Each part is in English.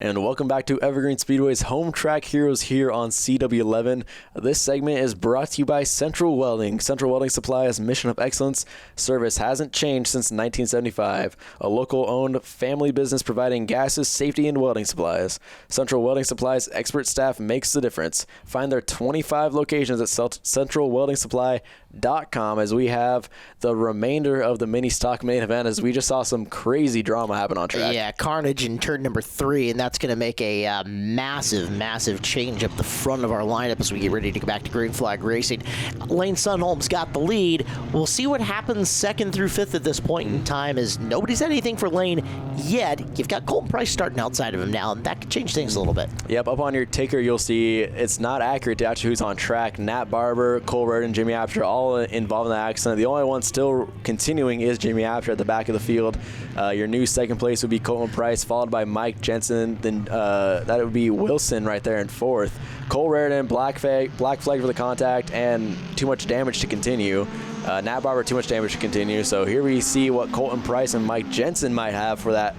And welcome back to Evergreen Speedway's Home Track Heroes here on CW11. This segment is brought to you by Central Welding. Central Welding Supply's mission of excellence service hasn't changed since 1975. A local-owned family business providing gases, safety, and welding supplies. Central Welding Supply's expert staff makes the difference. Find their 25 locations at centralweldingsupply.com as we have the remainder of the mini stock main event as we just saw some crazy drama happen on track. Yeah, carnage in turn number 3, and that's going to make a massive change up the front of our lineup as we get ready to go back to Green Flag Racing. Lane Sunholm's got the lead. We'll see what happens 2nd through 5th at this point in time as nobody's had anything for Lane yet. You've got Colton Price starting outside of him now, and that could change things a little bit. Yep, up on your ticker, you'll see it's not accurate to actually who's on track. Nat Barber, Cole Reardon, Jimmy Apter all involved in the accident. The only one still continuing is Jimmy Apter at the back of the field. Your new second place would be Colton Price, followed by Mike Jensen. Then that would be Wilson right there in 4th. Cole Reardon, black flag for the contact, and too much damage to continue. Nat Barber, too much damage to continue. So here we see what Colton Price and Mike Jensen might have for that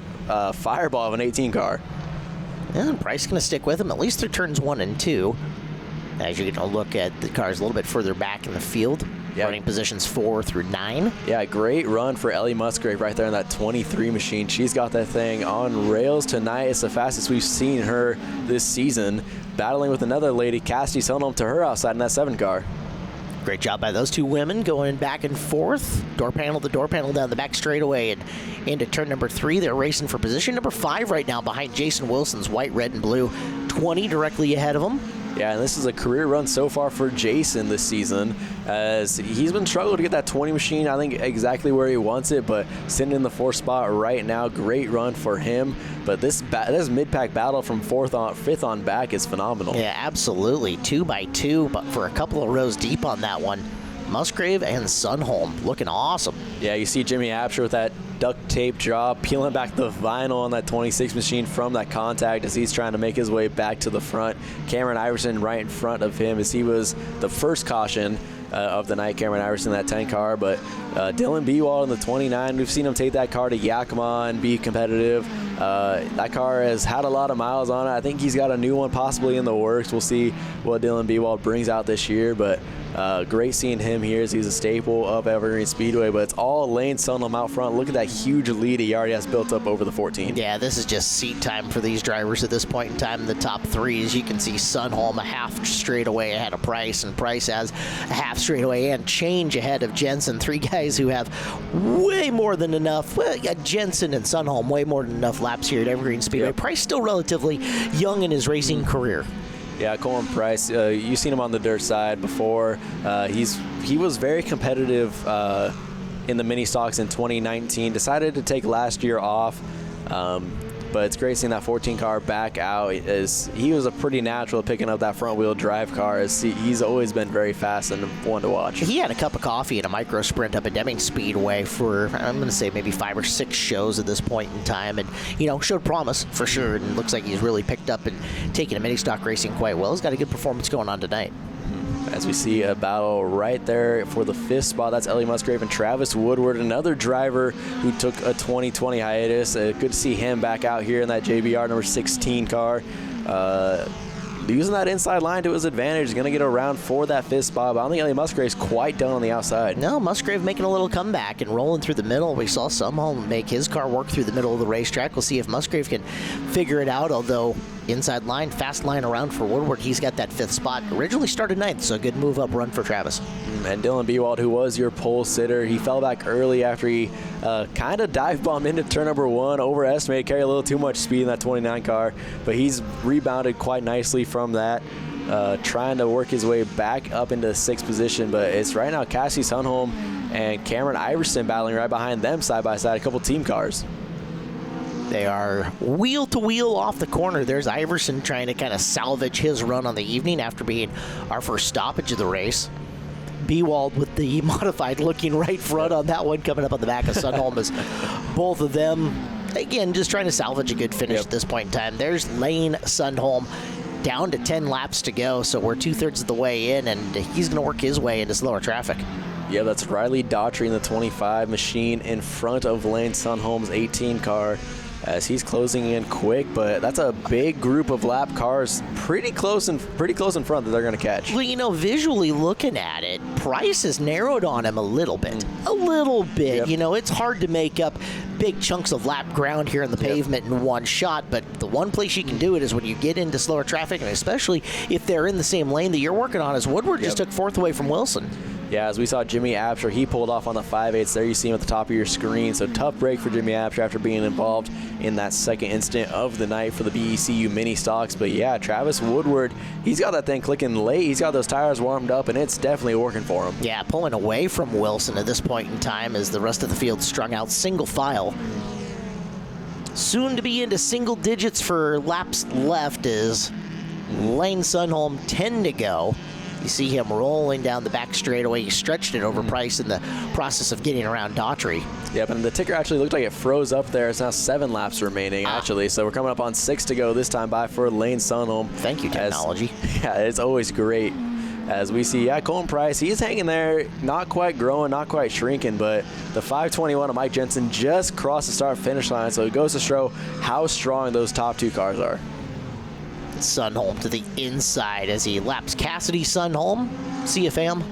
fireball of an 18 car. Yeah, Price going to stick with him at least through turns 1 and 2. As you're going to look at the cars a little bit further back in the field. Yep. Running positions 4 through 9. Yeah, great run for Ellie Musgrave right there in that 23 machine. She's got that thing on rails tonight. It's the fastest we've seen her this season. Battling with another lady, Cassidy Sunholm, to her outside in that 7 car. Great job by those two women going back and forth. Door panel to door panel down the back straightaway and into turn number 3. They're racing for position number 5 right now behind Jason Wilson's white, red, and blue. 20 directly ahead of them. Yeah, and this is a career run so far for Jason this season, as he's been struggling to get that 20 machine, I think, exactly where he wants it, but sitting in the 4th spot right now, great run for him. But this mid-pack battle from 5th on back is phenomenal. Yeah, absolutely. 2 by 2, but for a couple of rows deep on that one. Musgrave and Sunholm looking awesome. Yeah, you see Jimmy Apter with that duct tape job, peeling back the vinyl on that 26 machine from that contact as he's trying to make his way back to the front. Cameron Iverson right in front of him as he was the first caution of the night. Cameron Iverson, that 10 car, but Dylan Bewald in the 29. We've seen him take that car to Yakima and be competitive. That car has had a lot of miles on it. I think he's got a new one possibly in the works. We'll see what Dylan Bewald brings out this year, but great seeing him here as he's a staple of Evergreen Speedway, but it's all Lane Sunholm out front. Look at that huge lead he already has built up over the 14. Yeah, this is just seat time for these drivers at this point in time in the top 3. As you can see, Sunholm a half straightaway ahead of Price, and Price has a half straightaway and change ahead of Jensen. 3 guys who have way more than enough. Well, yeah, Jensen and Sunholm way more than enough laps here at Evergreen Speedway. Yep. Price still relatively young in his racing career. Yeah, Colton Price, you've seen him on the dirt side before. He was very competitive in the mini stocks in 2019. Decided to take last year off, but it's great seeing that 14 car back out. He was a pretty natural picking up that front wheel drive car. As he's always been very fast and fun to watch. He had a cup of coffee and a micro sprint up at Deming Speedway for, I'm going to say, maybe 5 or 6 shows at this point in time, and showed promise for sure. And looks like he's really picked up and taken a mini stock racing quite well. He's got a good performance going on tonight. As we see a battle right there for the 5th spot. That's Ellie Musgrave and Travis Woodward, another driver who took a 2020 hiatus. Good to see him back out here in that JBR number 16 car. Using that inside line to his advantage. He's going to get around for that 5th spot, but I don't think Ellie Musgrave's quite done on the outside. No, Musgrave making a little comeback and rolling through the middle. We saw Sunholm make his car work through the middle of the racetrack. We'll see if Musgrave can figure it out, although inside line, fast line around for Woodward. He's got that 5th spot. Originally started 9th, so a good move up run for Travis. And Dylan Bewald, who was your pole sitter, he fell back early after he kind of dive bombed into turn number 1, overestimated, carried a little too much speed in that 29 car, but he's rebounded quite nicely from that, trying to work his way back up into the 6th position. But it's right now Cassidy Sunholm and Cameron Iverson battling right behind them side by side, a couple team cars. They are wheel to wheel off the corner. There's Iverson trying to kind of salvage his run on the evening after being our first stoppage of the race. Bewald with the modified looking right front on that one, coming up on the back of Sunholm as both of them, again, just trying to salvage a good finish at this point in time. There's Lane Sunholm down to 10 laps to go, so we're 2/3 of the way in, and he's going to work his way into slower traffic. Yeah, that's Riley Daughtry in the 25 machine in front of Lane Sunholm's 18 car. as he's closing in quick, but that's a big group of lap cars pretty close in front that they're going to catch. Well, visually looking at it, Price has narrowed on him a little bit. Yep. It's hard to make up big chunks of lap ground here in the pavement in one shot, but the one place you can do it is when you get into slower traffic, and especially if they're in the same lane that you're working on, as Woodward just took fourth away from Wilson. Yeah, as we saw Jimmy Absher, he pulled off on the 5/8. There you see him at the top of your screen. So tough break for Jimmy Absher after being involved in that second incident of the night for the BECU mini stocks. But yeah, Travis Woodward, he's got that thing clicking late. He's got those tires warmed up, and it's definitely working for him. Yeah, pulling away from Wilson at this point in time as the rest of the field strung out single file. Soon to be into single digits for laps left is Lane Sunholm, 10 to go. You see him rolling down the back straightaway. He stretched it over Price in the process of getting around Daughtry. Yep, and the ticker actually looked like it froze up there. It's now 7 laps remaining, actually. So we're coming up on 6 to go this time by for Lane Sunholm. Thank you, technology. It's always great. As we see, Colton Price, he's hanging there, not quite growing, not quite shrinking, but the 521 of Mike Jensen just crossed the start-finish line, so it goes to show how strong those top two cars are. Sunholm to the inside as he laps Cassidy Sunholm. See you, fam.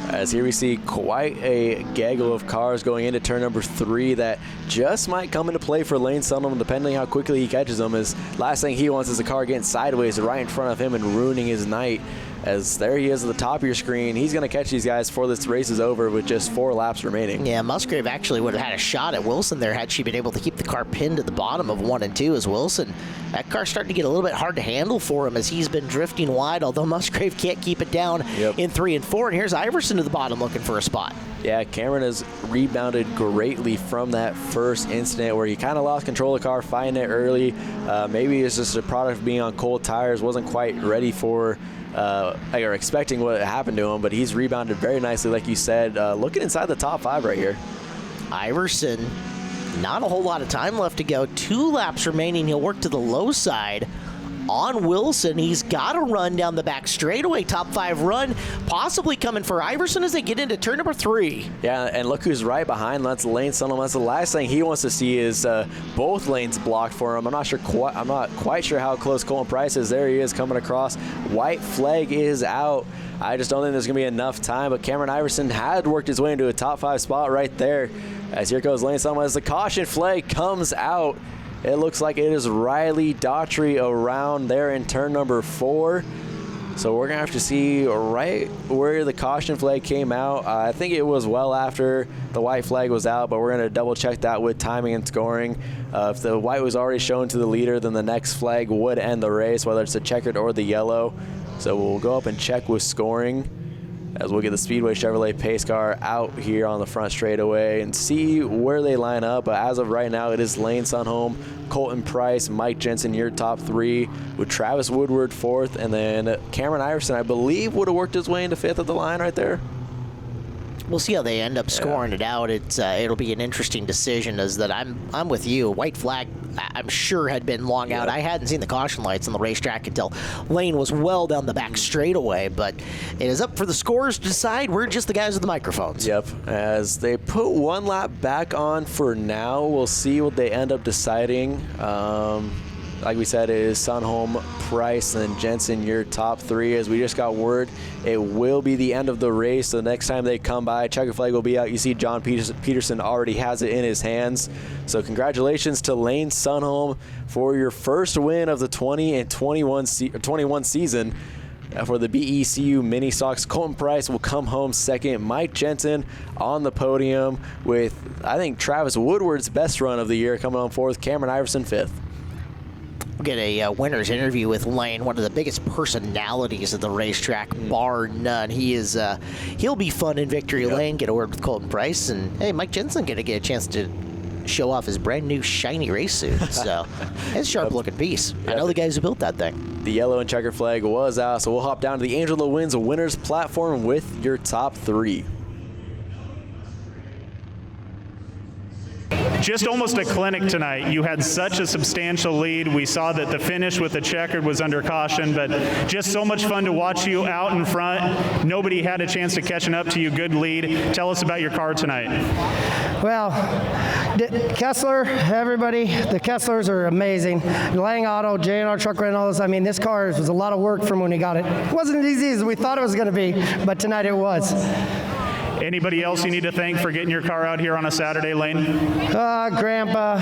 As here we see quite a gaggle of cars going into turn number 3 that just might come into play for Lane Sunholm, depending how quickly he catches them. As last thing he wants is a car getting sideways right in front of him and ruining his night. As there he is at the top of your screen. He's going to catch these guys before this race is over with just 4 laps remaining. Yeah, Musgrave actually would have had a shot at Wilson there had she been able to keep the car pinned to the bottom of 1 and 2 as Wilson. That car's starting to get a little bit hard to handle for him as he's been drifting wide, although Musgrave can't keep it down in 3 and 4. And here's Iverson to the bottom looking for a spot. Yeah, Cameron has rebounded greatly from that first incident where he kind of lost control of the car, fighting it early. Maybe it's just a product of being on cold tires, wasn't quite ready for or expecting what happened to him, but he's rebounded very nicely, like you said. Looking inside the top 5 right here. Iverson, not a whole lot of time left to go. 2 laps remaining. He'll work to the low side on Wilson. He's got to run down the back straightaway. Top 5 run possibly coming for Iverson as they get into turn number 3. Yeah, and look who's right behind. That's Lane Sunholm. That's the last thing he wants to see is both lanes blocked for him. I'm not quite sure how close Colton Price is. There he is coming across. White flag is out. I just don't think there's going to be enough time, but Cameron Iverson had worked his way into a top 5 spot right there. As here goes Lane Sunholm as the caution flag comes out. It looks like it is Riley Daughtry around there in turn number 4. So we're going to have to see right where the caution flag came out. I think it was well after the white flag was out, but we're going to double check that with timing and scoring. If the white was already shown to the leader, then the next flag would end the race, whether it's the checkered or the yellow. So we'll go up and check with scoring as we'll get the Speedway Chevrolet pace car out here on the front straightaway and see where they line up. But as of right now, it is Lane Sunholm, Colton Price, Mike Jensen, your top 3, with Travis Woodward 4th, and then Cameron Iverson, I believe, would have worked his way into 5th at the line right there. We'll see how they end up scoring it out. It'll be an interesting decision. As that I'm with you. White flag, I'm sure had been long out. I hadn't seen the caution lights on the racetrack until Lane was well down the back straightaway. But it is up for the scorers to decide. We're just the guys with the microphones. Yep. As they put 1 lap back on for now, we'll see what they end up deciding. Like we said, it is Sunholm, Price, and Jensen, your top 3. As we just got word, it will be the end of the race. The next time they come by, checker flag will be out. You see John Peterson already has it in his hands. So congratulations to Lane Sunholm for your first win of the 20 and 21 season. For the BECU Mini Stocks, Colton Price will come home 2nd. Mike Jensen on the podium with, I think, Travis Woodward's best run of the year coming on 4th. Cameron Iverson 5th. We'll get a winner's interview with Lane, one of the biggest personalities of the racetrack, bar none. He'll be fun in Victory Lane. Get a word with Colton Price, and hey, Mike Jensen gonna get a chance to show off his brand new shiny race suit. So it's a sharp looking piece. I know the guys who built that thing. The yellow and checker flag was out, so we'll hop down to the Angel that Wins winners platform with your top 3. Just almost a clinic tonight. You had such a substantial lead. We saw that the finish with the checkered was under caution, but just so much fun to watch you out in front. Nobody had a chance to catching up to you. Good lead. Tell us about your car tonight. Well, Kessler, everybody, the Kesslers are amazing. Lang Auto, J&R Truck Rentals, I mean, this car was a lot of work from when we got it. It wasn't as easy as we thought it was going to be, but tonight it was. Anybody else you need to thank for getting your car out here on a Saturday, Lane? Grandpa,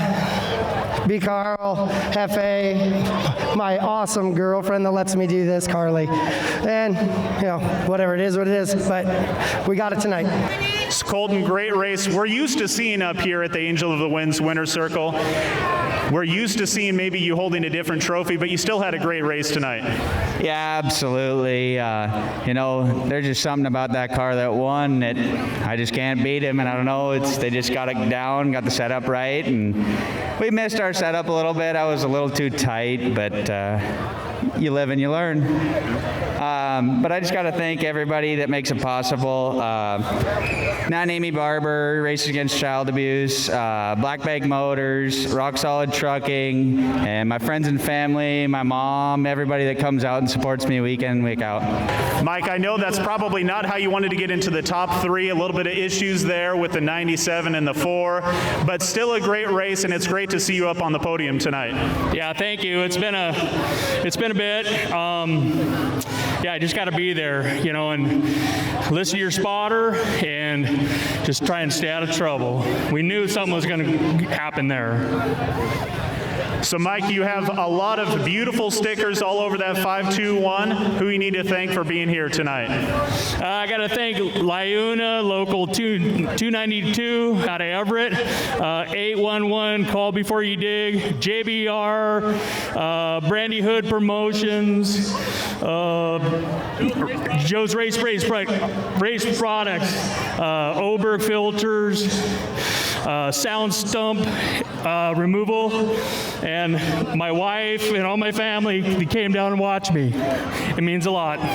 B. Carl, Hefe, my awesome girlfriend that lets me do this, Carly. And, whatever it is, but we got it tonight. Colton, great race. We're used to seeing up here at the Angel of the Winds Winter Circle. We're used to seeing maybe you holding a different trophy, but you still had a great race tonight. Yeah, absolutely. There's just something about that car that won that I just can't beat him, and I don't know, they just got it down, got the setup right, and we missed our setup a little bit. I was a little too tight, but you live and you learn. But I just got to thank everybody that makes it possible. Not Amy Barber, Races Against Child Abuse, Black Bag Motors, Rock Solid Trucking, and my friends and family, my mom, everybody that comes out and supports me week in, week out. Mike, I know that's probably not how you wanted to get into the top 3, a little bit of issues there with the 97 and the 4, but still a great race, and it's great to see you up on the podium tonight. Yeah, thank you. It's been a bit. I just got to be there, and listen to your spotter and just try and stay out of trouble. We knew something was going to happen there. So, Mike, you have a lot of beautiful stickers all over that 521. Who you need to thank for being here tonight? I got to thank Lyuna, local 292 out of Everett, 811, Call Before You Dig, JBR, Brandy Hood Promotions, Joe's Race Products, Oberg Filters, Sound Stump Removal, and my wife and all my family came down and watched me. It means a lot.